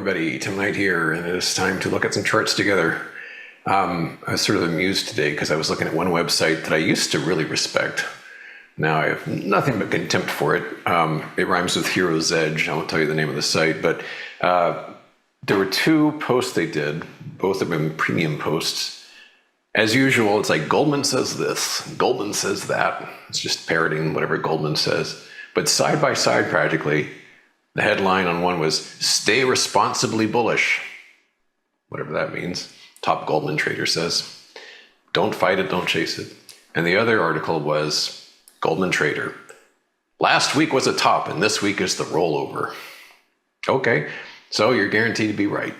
everybody, Tim Knight here, and it is time to look at some charts together. I was sort of amused today because I was looking at one website that I used to really respect. Now I have nothing but contempt for it. It rhymes with Hero's Edge. I won't tell you the name of the site, but there were two posts they did, both of them premium posts. As usual, it's like Goldman says this, Goldman says that. It's just parroting whatever Goldman says. But side by side, practically, the headline on one was, "Stay responsibly bullish," whatever that means. Top Goldman trader says, "Don't fight it, don't chase it." And the other article was, Goldman trader, "Last week was a top and this week is the rollover." Okay, so you're guaranteed to be right.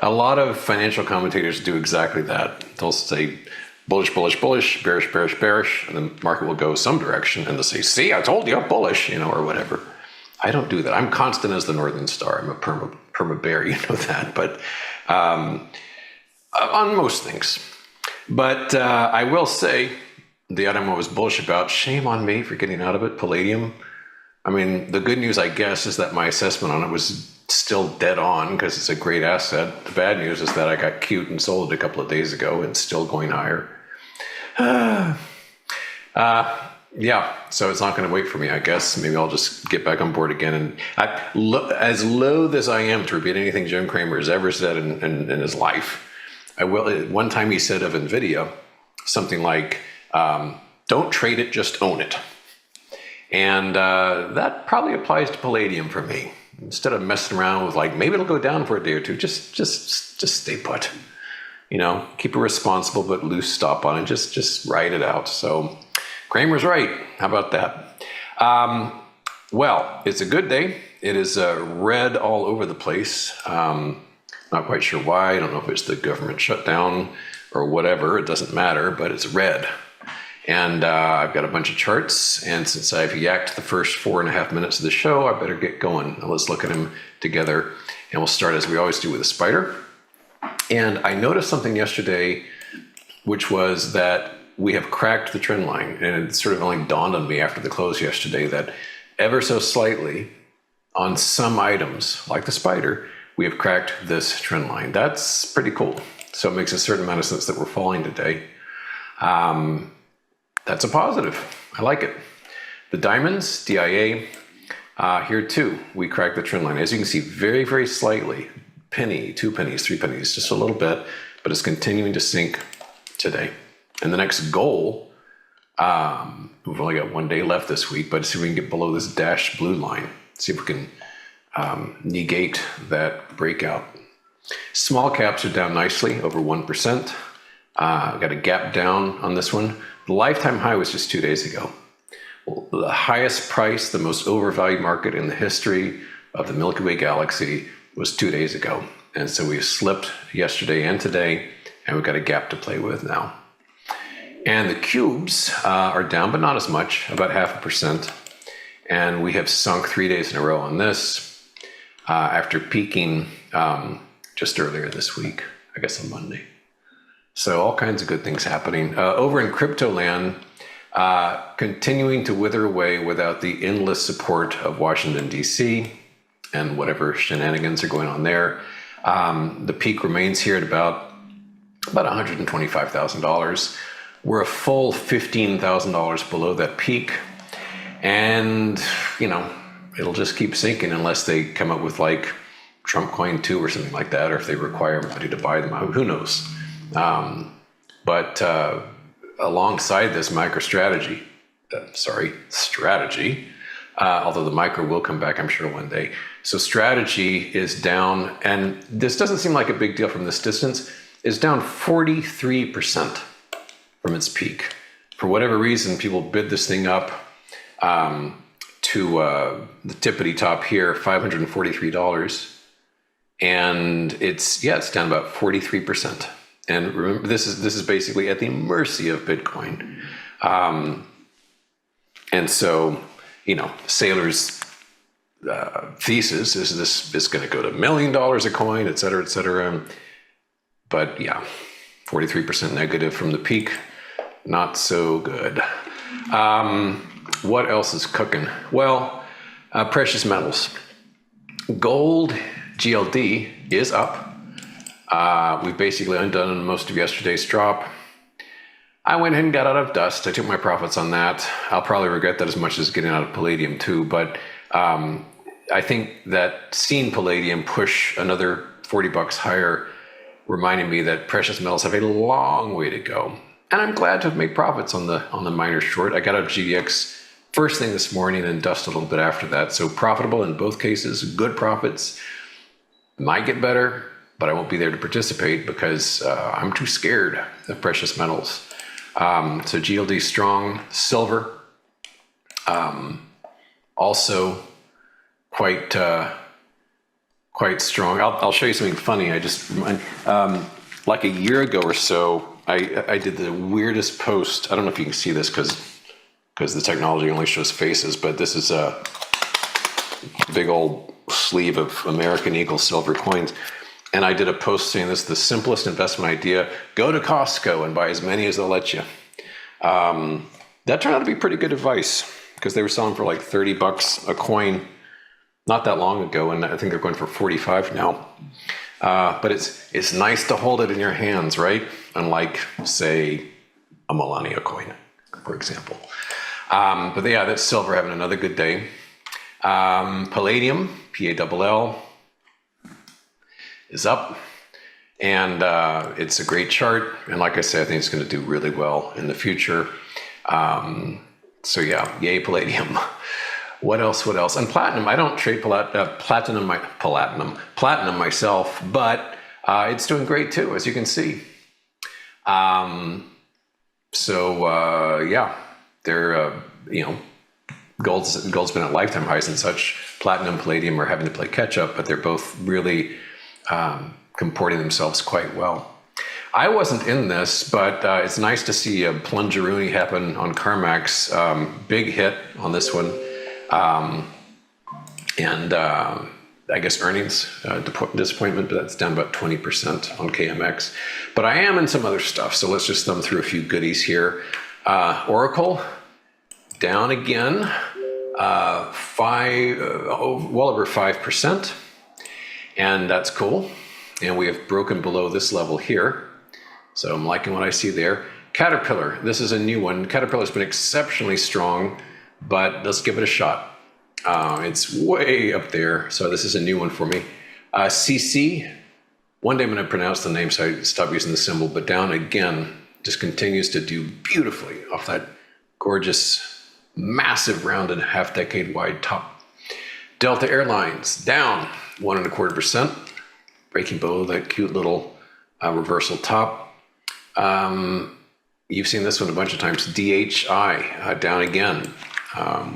A lot of financial commentators do exactly that. They'll say bullish, bullish, bullish, bearish, bearish, bearish, and the market will go some direction and they'll say, "See, I told you, bullish," or whatever. I don't do that. I'm constant as the Northern Star. I'm a perma bear, you know that, but on most things. But I will say, the item I was bullish about, shame on me for getting out of it, palladium. I mean, the good news, I guess, is that my assessment on it was still dead on because it's a great asset. The bad news is that I got cute and sold it a couple of days ago and it's still going higher. Yeah, so it's not going to wait for me, I guess. Maybe I'll just get back on board again. And as loath as I am to repeat anything Jim Cramer has ever said in his life, I will. One time he said of NVIDIA something like, "Don't trade it, just own it." And that probably applies to palladium for me. Instead of messing around with like, maybe it'll go down for a day or two, just stay put. Keep a responsible but loose stop on it. Just ride it out. So Kramer's right. How about that? Well, it's a good day. It is red all over the place. Not quite sure why. I don't know if it's the government shutdown or whatever. It doesn't matter, but it's red. And I've got a bunch of charts. And since I've yacked the first 4.5 minutes of the show, I better get going. Now let's look at them together. And we'll start as we always do with a spider. And I noticed something yesterday, which was that we have cracked the trend line. And it sort of only dawned on me after the close yesterday that ever so slightly on some items, like the spider, we have cracked this trend line. That's pretty cool. So it makes a certain amount of sense that we're falling today. That's a positive. I like it. The diamonds, DIA, here too, we cracked the trend line. As you can see, very, very slightly, penny, 2 pennies, 3 pennies, just a little bit, but it's continuing to sink today. And the next goal, we've only got 1 day left this week, but see if we can get below this dashed blue line. See if we can negate that breakout. Small caps are down nicely, over 1%. Got a gap down on this one. The lifetime high was just 2 days ago. The highest price, the most overvalued market in the history of the Milky Way galaxy was 2 days ago. And so we slipped yesterday and today, and we've got a gap to play with now. And the cubes are down, but not as much, about 0.5%. And we have sunk 3 days in a row on this after peaking just earlier this week, I guess on Monday. So all kinds of good things happening. Over in crypto land, continuing to wither away without the endless support of Washington, D.C. and whatever shenanigans are going on there. The peak remains here at about $125,000. We're a full $15,000 below that peak. And, it'll just keep sinking unless they come up with like Trump Coin 2 or something like that, or if they require everybody to buy them. Who knows? But alongside this strategy, although the micro will come back, I'm sure, one day. So strategy is down, and this doesn't seem like a big deal from this distance, is down 43% from its peak. For whatever reason, people bid this thing up to the tippity top here, $543. And it's down about 43%. And remember, this is basically at the mercy of Bitcoin. And so, Saylor's thesis is this is going to go to $1 million a coin, et cetera, et cetera. But yeah, 43% negative from the peak. Not so good. What else is cooking? Well, precious metals. Gold GLD is up. We've basically undone most of yesterday's drop. I went ahead and got out of dust. I took my profits on that. I'll probably regret that as much as getting out of palladium too, but I think that seeing palladium push another 40 bucks higher reminded me that precious metals have a long way to go. And I'm glad to have made profits on the minor short. I got out of GDX first thing this morning and dust a little bit after that. So profitable in both cases, good profits. Might get better, but I won't be there to participate because I'm too scared of precious metals. So GLD strong, silver also quite strong. I'll show you something funny. I just like a year ago or so, I did the weirdest post. I don't know if you can see this because the technology only shows faces, but this is a big old sleeve of American Eagle silver coins. And I did a post saying this is the simplest investment idea. Go to Costco and buy as many as they'll let you. That turned out to be pretty good advice because they were selling for like 30 bucks a coin not that long ago, and I think they're going for 45 now. But it's nice to hold it in your hands, right? Unlike, say, a Melania coin, for example. But yeah, that's silver having another good day. Palladium, PALL, is up. And it's a great chart. And like I said, I think it's going to do really well in the future. So yeah, yay, palladium. What else? And platinum, I don't trade platinum myself, but it's doing great too, as you can see. Yeah, they're, gold's been at lifetime highs and such. Platinum, palladium are having to play catch up, but they're both really comporting themselves quite well. I wasn't in this, but it's nice to see a plungeroonie happen on Carmax. Big hit on this one. I guess earnings disappointment, but that's down about 20% on KMX. But I am in some other stuff, so let's just thumb through a few goodies here. Oracle down again, well over 5%, and that's cool. And we have broken below this level here, so I'm liking what I see there. Caterpillar, this is a new one. Caterpillar's been exceptionally strong, but let's give it a shot. It's way up there, so this is a new one for me. CC, one day I'm going to pronounce the name, so I stop using the symbol, but down again, just continues to do beautifully off that gorgeous, massive rounded half-decade wide top. Delta Airlines, down 1.25%, breaking below that cute little reversal top. You've seen this one a bunch of times. DHI, down again.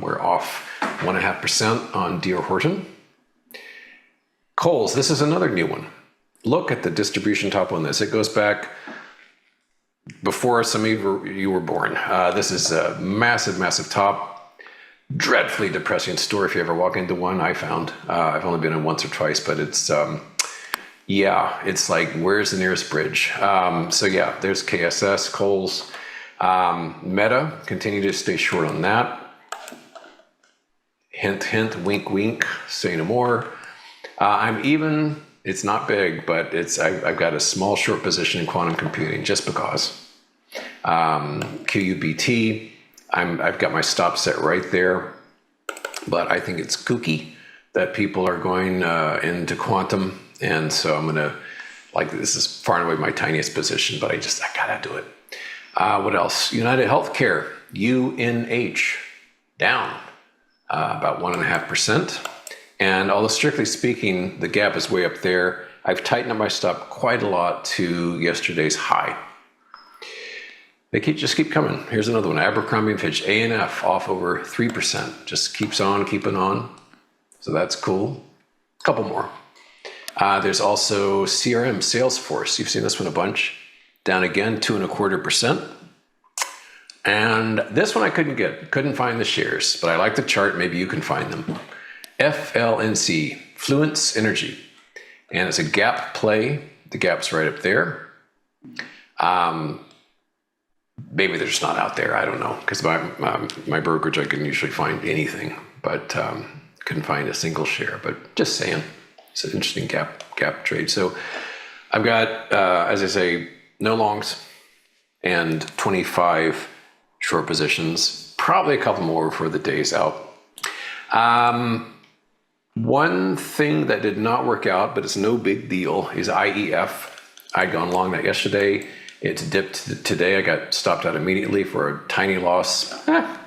We're off 1.5% on D.R. Horton. Coles, this is another new one. Look at the distribution top on this. It goes back before some of you were born. This is a massive, massive top. Dreadfully depressing store if you ever walk into one, I found. I've only been in once or twice, but it's, yeah, it's like, where's the nearest bridge? So yeah, there's KSS, Coles. Meta, continue to stay short on that. Hint, hint, wink, wink, say no more. I'm even, it's not big, but I've got a small short position in quantum computing just because. QUBT, I've got my stop set right there, but I think it's kooky that people are going into quantum. And so I'm gonna, this is far and away my tiniest position, but I gotta do it. What else? United Healthcare, UNH, down about 1.5%. And although strictly speaking, the gap is way up there, I've tightened up my stop quite a lot to yesterday's high. They just keep coming. Here's another one, Abercrombie & Fitch, ANF off over 3%. Just keeps on keeping on. So that's cool. A couple more. There's also CRM, Salesforce. You've seen this one a bunch. Down again, 2.25%. And this one I couldn't find the shares, but I like the chart. Maybe you can find them. FLNC, Fluence Energy. And it's a gap play. The gap's right up there. Maybe they're just not out there. I don't know. Because my brokerage, I can usually find anything, but couldn't find a single share. But just saying. It's an interesting gap trade. So I've got, as I say, no longs and 25 short positions, probably a couple more for the days out. One thing that did not work out, but it's no big deal, is IEF. I'd gone long that yesterday. It's dipped today. I got stopped out immediately for a tiny loss.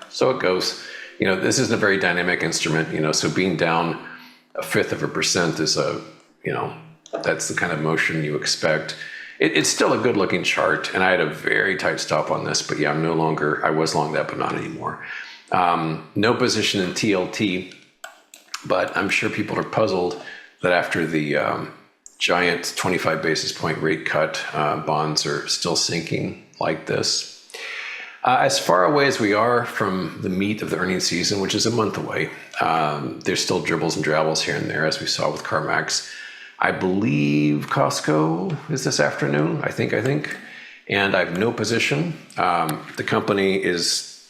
So it goes. This isn't a very dynamic instrument, so being down 0.5% is that's the kind of motion you expect. It's still a good looking chart, and I had a very tight stop on this, but yeah, I was long that, but not anymore. No position in TLT, but I'm sure people are puzzled that after the giant 25 basis point rate cut, bonds are still sinking like this. As far away as we are from the meat of the earnings season, which is a month away, there's still dribbles and drabbles here and there, as we saw with CarMax. I believe Costco is this afternoon, I think, and I have no position. The company is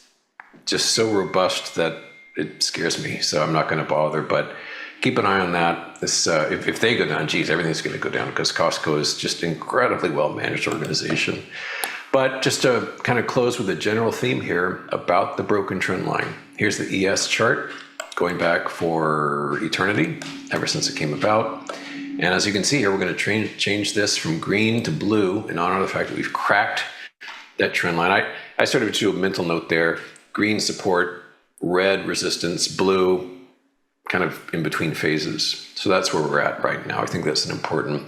just so robust that it scares me, so I'm not going to bother, but keep an eye on that. This, if they go down, geez, everything's going to go down, because Costco is just an incredibly well-managed organization. But just to kind of close with a general theme here about the broken trend line. Here's the ES chart going back for eternity, ever since it came about. And as you can see here, we're going to change this from green to blue in honor of the fact that we've cracked that trend line. I sort of do a mental note there. Green support, red resistance, blue kind of in between phases. So that's where we're at right now. I think that's an important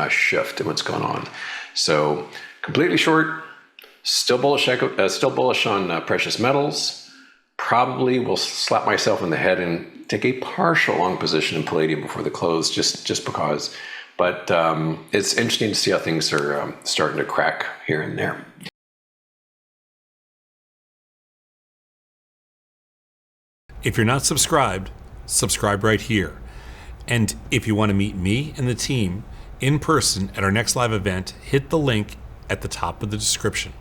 shift in what's going on. So completely short, still bullish on precious metals. Probably will slap myself in the head and take a partial long position in palladium before the close, just because. But it's interesting to see how things are starting to crack here and there. If you're not subscribed, subscribe right here. And if you want to meet me and the team in person at our next live event, hit the link at the top of the description.